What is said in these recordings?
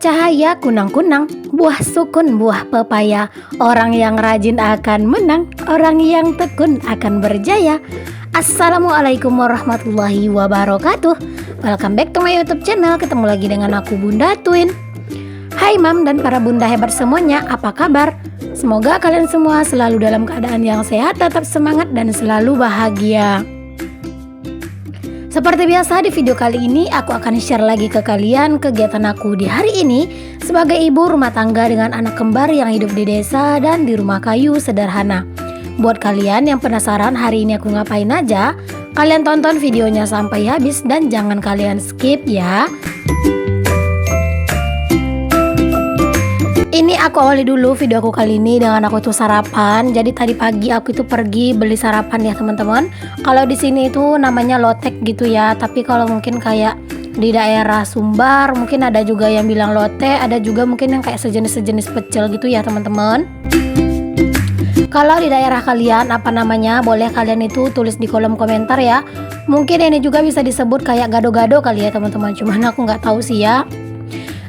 cahaya kunang-kunang, buah sukun, buah pepaya. Orang yang rajin akan menang, orang yang tekun akan berjaya. Assalamualaikum warahmatullahi wabarakatuh. Welcome back to my YouTube channel. Ketemu lagi dengan aku, Bunda Twin. Hai Mam dan para bunda hebat semuanya, apa kabar? Semoga kalian semua selalu dalam keadaan yang sehat, tetap semangat dan selalu bahagia. Seperti biasa di video kali ini aku akan share lagi ke kalian kegiatan aku di hari ini sebagai ibu rumah tangga dengan anak kembar yang hidup di desa dan di rumah kayu sederhana. Buat kalian yang penasaran hari ini aku ngapain aja, kalian tonton videonya sampai habis dan jangan kalian skip ya. Ini aku awali dulu video aku kali ini dengan aku tuh sarapan. Jadi tadi pagi aku itu pergi beli sarapan ya teman-teman. Kalau di sini itu namanya lotek gitu ya. Tapi kalau mungkin kayak di daerah Sumbar mungkin ada juga yang bilang lote, ada juga mungkin yang kayak sejenis pecel gitu ya teman-teman. Kalau di daerah kalian apa namanya, boleh kalian itu tulis di kolom komentar ya. Mungkin ini juga bisa disebut kayak gado-gado kali ya teman-teman. Cuman aku nggak tahu sih ya.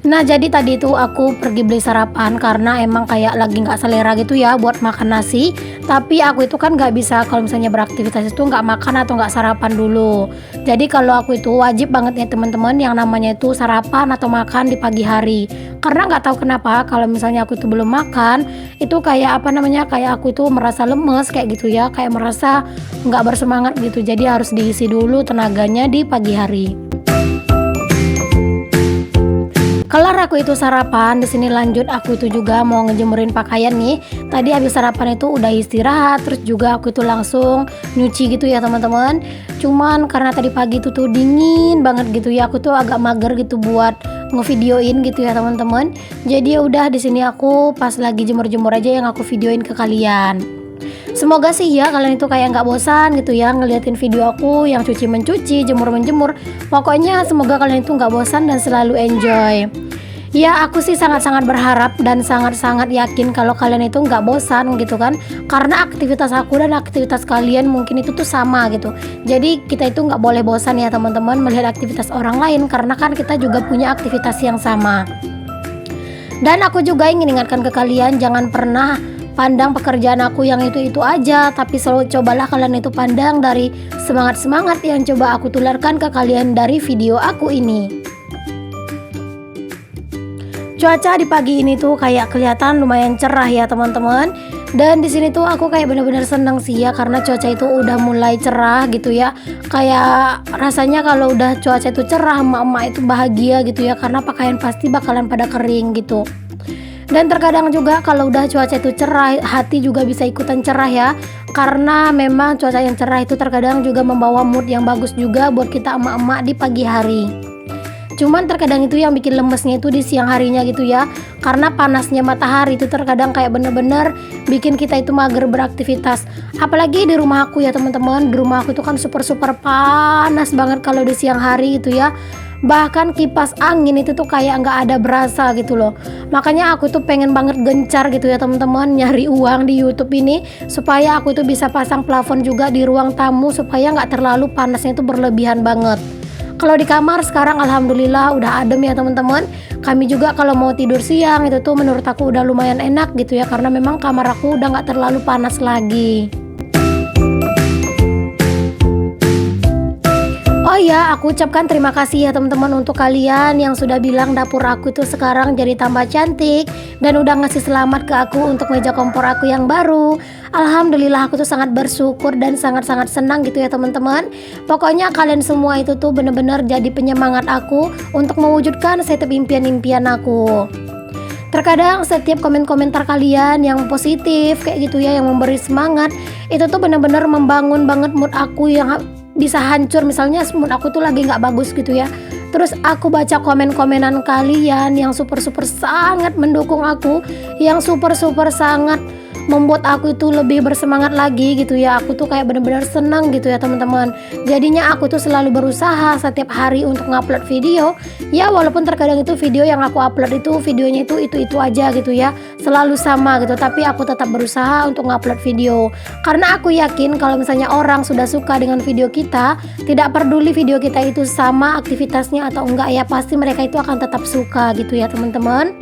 Nah jadi tadi itu aku pergi beli sarapan karena emang kayak lagi nggak selera gitu ya buat makan nasi. Tapi aku itu kan nggak bisa kalau misalnya beraktivitas itu nggak makan atau nggak sarapan dulu. Jadi kalau aku itu wajib banget ya teman-teman yang namanya itu sarapan atau makan di pagi hari. Karena nggak tahu kenapa kalau misalnya aku itu belum makan itu kayak apa namanya, kayak aku itu merasa lemes kayak gitu ya, kayak merasa nggak bersemangat gitu. Jadi harus diisi dulu tenaganya di pagi hari. Kelar aku itu sarapan, di sini lanjut aku itu juga mau ngejemurin pakaian nih. Tadi habis sarapan itu udah istirahat, terus juga aku itu langsung nyuci gitu ya teman-teman. Cuman karena tadi pagi itu tuh dingin banget gitu ya, aku tuh agak mager gitu buat ngevideoin gitu ya teman-teman. Jadi ya udah di sini aku pas lagi jemur-jemur aja yang aku videoin ke kalian. Semoga sih ya kalian itu kayak nggak bosan gitu ya ngeliatin video aku yang cuci mencuci, jemur menjemur. Pokoknya semoga kalian itu nggak bosan dan selalu enjoy. Ya aku sih sangat-sangat berharap dan sangat-sangat yakin kalau kalian itu nggak bosan gitu kan. Karena aktivitas aku dan aktivitas kalian mungkin itu tuh sama gitu. Jadi kita itu nggak boleh bosan ya teman-teman melihat aktivitas orang lain, karena kan kita juga punya aktivitas yang sama. Dan aku juga ingin ingatkan ke kalian, jangan pernah pandang pekerjaan aku yang itu aja, tapi selalu cobalah kalian itu pandang dari semangat-semangat yang coba aku tularkan ke kalian dari video aku ini. Cuaca di pagi ini tuh kayak kelihatan lumayan cerah ya teman-teman. Dan di sini tuh aku kayak bener-bener seneng sih ya karena cuaca itu udah mulai cerah gitu ya. Kayak rasanya kalau udah cuaca itu cerah, emak-emak itu bahagia gitu ya, karena pakaian pasti bakalan pada kering gitu. Dan terkadang juga kalau udah cuaca itu cerah, hati juga bisa ikutan cerah ya. Karena memang cuaca yang cerah itu terkadang juga membawa mood yang bagus juga buat kita emak-emak di pagi hari. Cuman terkadang itu yang bikin lemesnya itu di siang harinya gitu ya. Karena panasnya matahari itu terkadang kayak bener-bener bikin kita itu mager beraktivitas. Apalagi di rumah aku ya teman-teman. Di rumah aku itu kan super panas banget kalau di siang hari itu ya. Bahkan kipas angin itu tuh kayak nggak ada berasa gitu loh. Makanya aku tuh pengen banget gencar gitu ya teman-teman, nyari uang di YouTube ini supaya aku tuh bisa pasang plafon juga di ruang tamu supaya nggak terlalu panasnya itu berlebihan banget. Kalau di kamar sekarang alhamdulillah udah adem ya teman-teman. Kami juga kalau mau tidur siang itu tuh menurut aku udah lumayan enak gitu ya, karena memang kamar aku udah nggak terlalu panas lagi. Oh ya, aku ucapkan terima kasih ya teman-teman untuk kalian yang sudah bilang dapur aku itu sekarang jadi tambah cantik dan udah ngasih selamat ke aku untuk meja kompor aku yang baru. Alhamdulillah aku tuh sangat bersyukur dan sangat-sangat senang gitu ya teman-teman. Pokoknya kalian semua itu tuh bener-bener jadi penyemangat aku untuk mewujudkan setiap impian-impian aku. Terkadang setiap komen-komentar kalian yang positif kayak gitu ya, yang memberi semangat, itu tuh bener-bener membangun banget mood aku yang bisa hancur. Misalnya mood aku tuh lagi nggak bagus gitu ya, terus aku baca komen-komenan kalian yang super sangat mendukung aku, yang super sangat membuat aku itu lebih bersemangat lagi gitu ya. Aku tuh kayak bener-bener senang gitu ya teman-teman. Jadinya aku tuh selalu berusaha setiap hari untuk ngupload video ya, walaupun terkadang itu video yang aku upload itu videonya itu aja gitu ya. selalu sama gitu, tapi aku tetap berusaha untuk ngupload video karena aku yakin kalau misalnya orang sudah suka dengan video kita, tidak peduli video kita itu sama aktivitasnya atau enggak ya, pasti mereka itu akan tetap suka gitu ya teman-teman.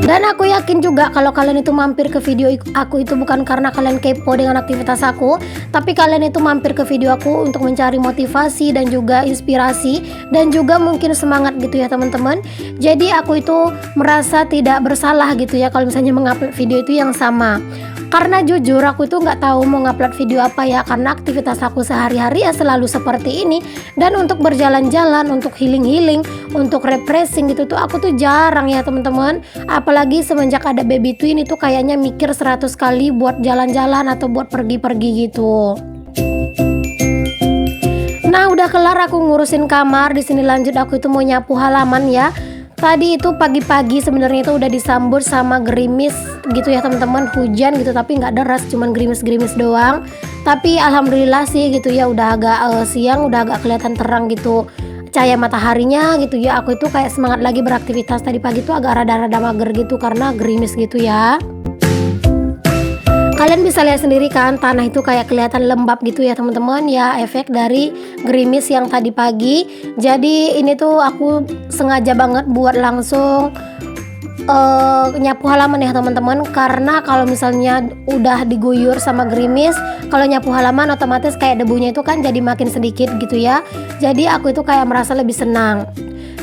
Dan aku yakin juga kalau kalian itu mampir ke video aku itu bukan karena kalian kepo dengan aktivitas aku, tapi kalian itu mampir ke video aku untuk mencari motivasi dan juga inspirasi dan juga mungkin semangat gitu ya teman-teman. Jadi aku itu merasa tidak bersalah gitu ya kalau misalnya mengupload video itu yang sama. Karena jujur aku itu nggak tahu mau ngupload video apa ya, karena aktivitas aku sehari-hari ya selalu seperti ini. Dan untuk berjalan-jalan, untuk healing-healing, untuk refreshing gitu tuh aku tuh jarang ya teman-teman. Apalagi semenjak ada baby twin itu kayaknya mikir 100 kali buat jalan-jalan atau buat pergi-pergi gitu. Nah udah kelar aku ngurusin kamar, di sini lanjut aku itu mau nyapu halaman ya. Tadi itu pagi-pagi sebenarnya itu udah disambut sama gerimis gitu ya teman-teman, hujan gitu tapi nggak deras, cuman gerimis-gerimis doang. Tapi alhamdulillah sih gitu ya, udah agak siang, udah agak kelihatan terang gitu cahaya mataharinya gitu ya. Aku itu kayak semangat lagi beraktivitas. Tadi pagi tuh agak rada-rada mager gitu karena gerimis gitu ya. Kalian bisa lihat sendiri kan, tanah itu kayak kelihatan lembab gitu ya teman-teman ya, efek dari gerimis yang tadi pagi. Jadi ini tuh aku sengaja banget buat langsung nyapu halaman ya teman-teman, karena kalau misalnya udah diguyur sama gerimis, kalau nyapu halaman otomatis kayak debunya itu kan jadi makin sedikit gitu ya. Jadi aku itu kayak merasa lebih senang.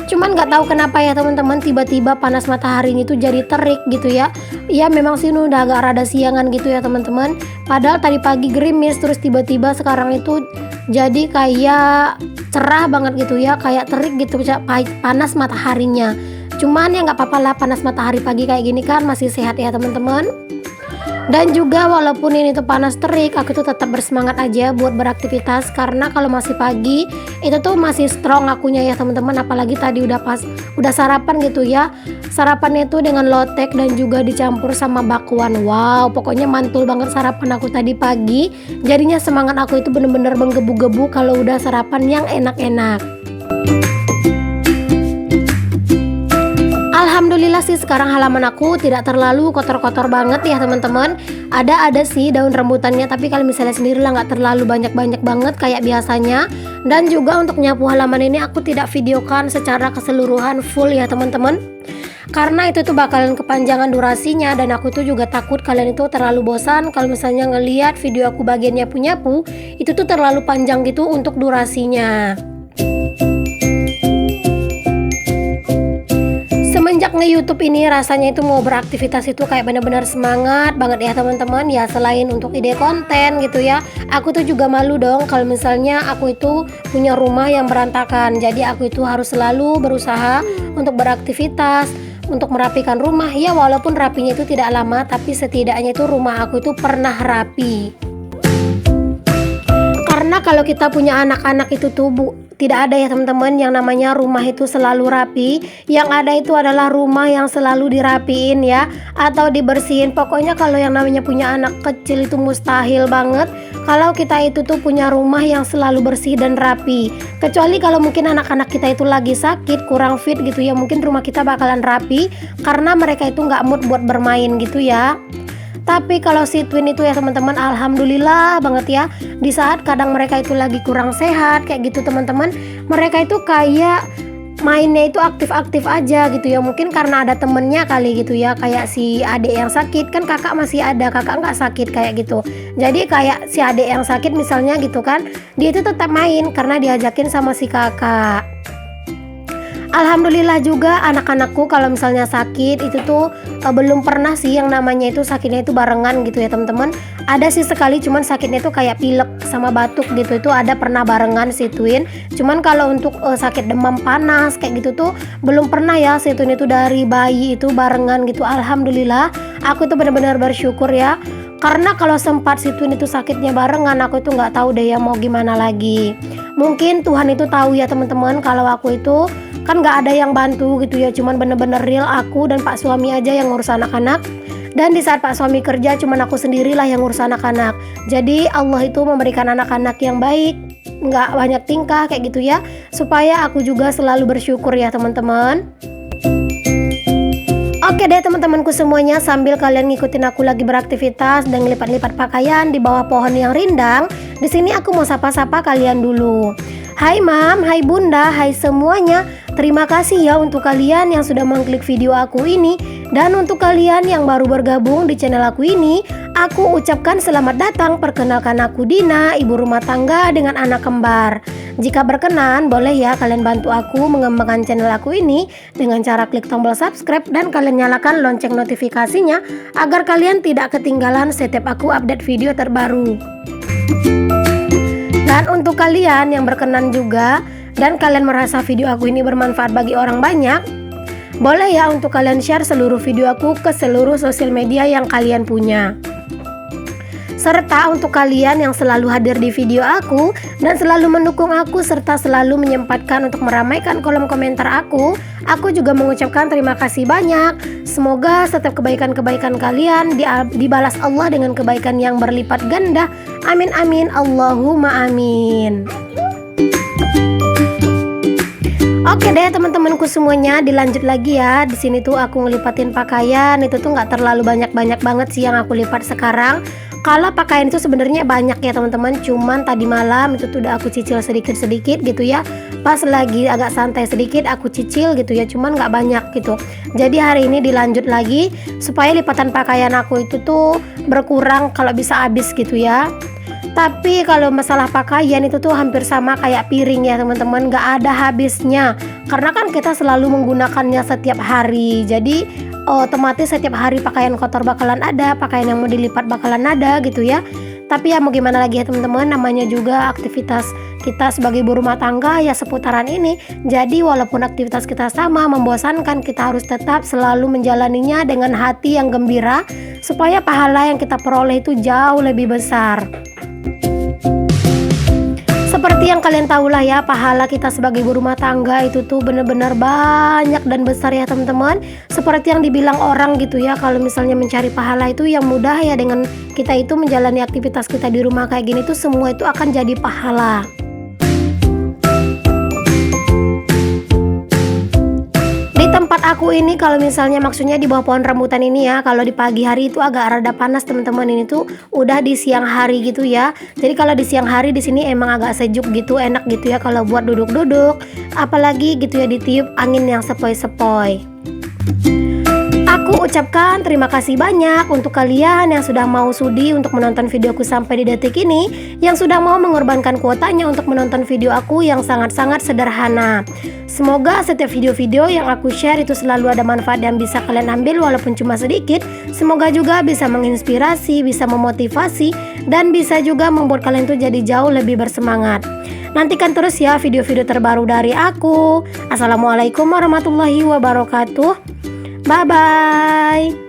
Cuman nggak tahu kenapa ya teman-teman, tiba-tiba panas matahari ini tuh jadi terik gitu ya. Ya memang sih udah agak rada siangan gitu ya teman-teman. Padahal tadi pagi gerimis, terus tiba-tiba sekarang itu jadi kayak cerah banget gitu ya, kayak terik gitu panas mataharinya. Cuman ya nggak apa-apa lah, panas matahari pagi kayak gini kan masih sehat ya teman-teman. Dan juga walaupun ini tuh panas terik, aku tuh tetap bersemangat aja buat beraktivitas karena kalau masih pagi itu tuh masih strong akunya ya teman-teman. Apalagi tadi udah sarapan gitu ya. Sarapannya itu dengan lotek dan juga dicampur sama bakwan. Wow, pokoknya mantul banget sarapan aku tadi pagi. Jadinya semangat aku itu bener-bener menggebu-gebu kalau udah sarapan yang enak-enak. Alhamdulillah sih sekarang halaman aku tidak terlalu kotor-kotor banget ya teman-teman. Ada sih daun rambutannya, tapi kalau misalnya sendiri lah nggak terlalu banyak-banyak banget kayak biasanya. Dan juga untuk nyapu halaman ini aku tidak videokan secara keseluruhan full ya teman-teman, karena itu tuh bakalan kepanjangan durasinya. Dan aku tuh juga takut kalian itu terlalu bosan kalau misalnya ngelihat video aku bagian nyapu-nyapu itu tuh terlalu panjang gitu untuk durasinya. Semenjak nge-YouTube ini rasanya itu mau beraktivitas itu kayak bener-bener semangat banget ya teman-teman ya. Selain untuk ide konten gitu ya, aku tuh juga malu dong kalau misalnya aku itu punya rumah yang berantakan. Jadi aku itu harus selalu berusaha untuk beraktivitas, untuk merapikan rumah ya. Walaupun rapinya itu tidak lama, tapi setidaknya itu rumah aku itu pernah rapi. Karena kalau kita punya anak-anak itu tuh tidak ada ya teman-teman yang namanya rumah itu selalu rapi. Yang ada itu adalah rumah yang selalu dirapiin ya, atau dibersihin. Pokoknya kalau yang namanya punya anak kecil itu mustahil banget kalau kita itu tuh punya rumah yang selalu bersih dan rapi. Kecuali kalau mungkin anak-anak kita itu lagi sakit, kurang fit gitu ya, mungkin rumah kita bakalan rapi karena mereka itu nggak mood buat bermain gitu ya. Tapi kalau si twin itu ya teman-teman, alhamdulillah banget ya. Di saat kadang mereka itu lagi kurang sehat kayak gitu teman-teman, mereka itu kayak mainnya itu aktif-aktif aja gitu ya. Mungkin karena ada temennya kali gitu ya. Kayak si adik yang sakit kan, kakak masih ada, kakak nggak sakit kayak gitu. Jadi kayak si adik yang sakit misalnya gitu kan, dia itu tetap main karena diajakin sama si kakak. Alhamdulillah juga anak-anakku kalau misalnya sakit itu tuh belum pernah sih yang namanya itu sakitnya itu barengan gitu ya teman-teman. Ada sih sekali, cuman sakitnya itu kayak pilek sama batuk gitu, itu ada pernah barengan si twin. Cuman kalau untuk sakit demam panas kayak gitu tuh belum pernah ya si twin itu dari bayi itu barengan gitu. Alhamdulillah aku tuh benar-benar bersyukur ya. Karena kalau sempat si twin itu sakitnya barengan, aku itu nggak tahu deh ya mau gimana lagi. Mungkin Tuhan itu tahu ya teman-teman kalau aku itu kan nggak ada yang bantu gitu ya, cuman bener-bener real aku dan Pak suami aja yang ngurus anak-anak. Dan di saat Pak suami kerja cuman aku sendirilah yang ngurus anak-anak. Jadi Allah itu memberikan anak-anak yang baik, nggak banyak tingkah kayak gitu ya, supaya aku juga selalu bersyukur ya teman-teman. Oke deh teman-temanku semuanya, sambil kalian ngikutin aku lagi beraktivitas dan lipat-lipat pakaian di bawah pohon yang rindang, di sini aku mau sapa-sapa kalian dulu. Hai Mam, hai Bunda, hai semuanya. Terima kasih ya untuk kalian yang sudah mengklik video aku ini. Dan untuk kalian yang baru bergabung di channel aku ini, aku ucapkan selamat datang. Perkenalkan aku Dina, ibu rumah tangga dengan anak kembar. Jika berkenan, boleh ya kalian bantu aku mengembangkan channel aku ini dengan cara klik tombol subscribe dan kalian nyalakan lonceng notifikasinya agar kalian tidak ketinggalan setiap aku update video terbaru. Dan untuk kalian yang berkenan juga dan kalian merasa video aku ini bermanfaat bagi orang banyak, boleh ya untuk kalian share seluruh video aku ke seluruh sosial media yang kalian punya. Serta untuk kalian yang selalu hadir di video aku dan selalu mendukung aku serta selalu menyempatkan untuk meramaikan kolom komentar aku juga mengucapkan terima kasih banyak. Semoga setiap kebaikan-kebaikan kalian dibalas Allah dengan kebaikan yang berlipat ganda. Amin amin Allahumma amin. Oke deh teman-temanku semuanya, dilanjut lagi ya. Di sini tuh aku ngelipatin pakaian, itu tuh nggak terlalu banyak banget sih yang aku lipat sekarang. Kalau pakaian itu sebenarnya banyak ya teman-teman, cuman tadi malam itu tuh udah aku cicil sedikit-sedikit gitu ya. Pas lagi agak santai sedikit aku cicil gitu ya, cuman nggak banyak gitu. Jadi hari ini dilanjut lagi supaya lipatan pakaian aku itu tuh berkurang kalau bisa habis gitu ya. Tapi kalau masalah pakaian itu tuh hampir sama kayak piring ya teman-teman, gak ada habisnya. Karena kan kita selalu menggunakannya setiap hari. Jadi otomatis setiap hari pakaian kotor bakalan ada, pakaian yang mau dilipat bakalan ada gitu ya. Tapi ya mau gimana lagi ya teman-teman, namanya juga aktivitas kita sebagai ibu rumah tangga ya seputaran ini. Jadi walaupun aktivitas kita sama membosankan, kita harus tetap selalu menjalaninya dengan hati yang gembira supaya pahala yang kita peroleh itu jauh lebih besar. Seperti yang kalian tahu lah ya, pahala kita sebagai ibu rumah tangga itu tuh bener-bener banyak dan besar ya teman-teman. Seperti yang dibilang orang gitu ya, kalau misalnya mencari pahala itu yang mudah ya, dengan kita itu menjalani aktivitas kita di rumah kayak gini tuh semua itu akan jadi pahala. Tempat aku ini kalau misalnya maksudnya di bawah pohon rambutan ini ya, kalau di pagi hari itu agak rada panas teman-teman, ini tuh udah di siang hari gitu ya. Jadi kalau di siang hari di sini emang agak sejuk gitu, enak gitu ya kalau buat duduk-duduk, apalagi gitu ya ditiup angin yang sepoi-sepoi. Aku ucapkan terima kasih banyak untuk kalian yang sudah mau sudi untuk menonton videoku sampai di detik ini, yang sudah mau mengorbankan kuotanya untuk menonton video aku yang sangat-sangat sederhana. Semoga setiap video-video yang aku share itu selalu ada manfaat yang bisa kalian ambil walaupun cuma sedikit. Semoga juga bisa menginspirasi, bisa memotivasi, dan bisa juga membuat kalian tuh jadi jauh lebih bersemangat. Nantikan terus ya video-video terbaru dari aku. Assalamualaikum warahmatullahi wabarakatuh. Bye-bye.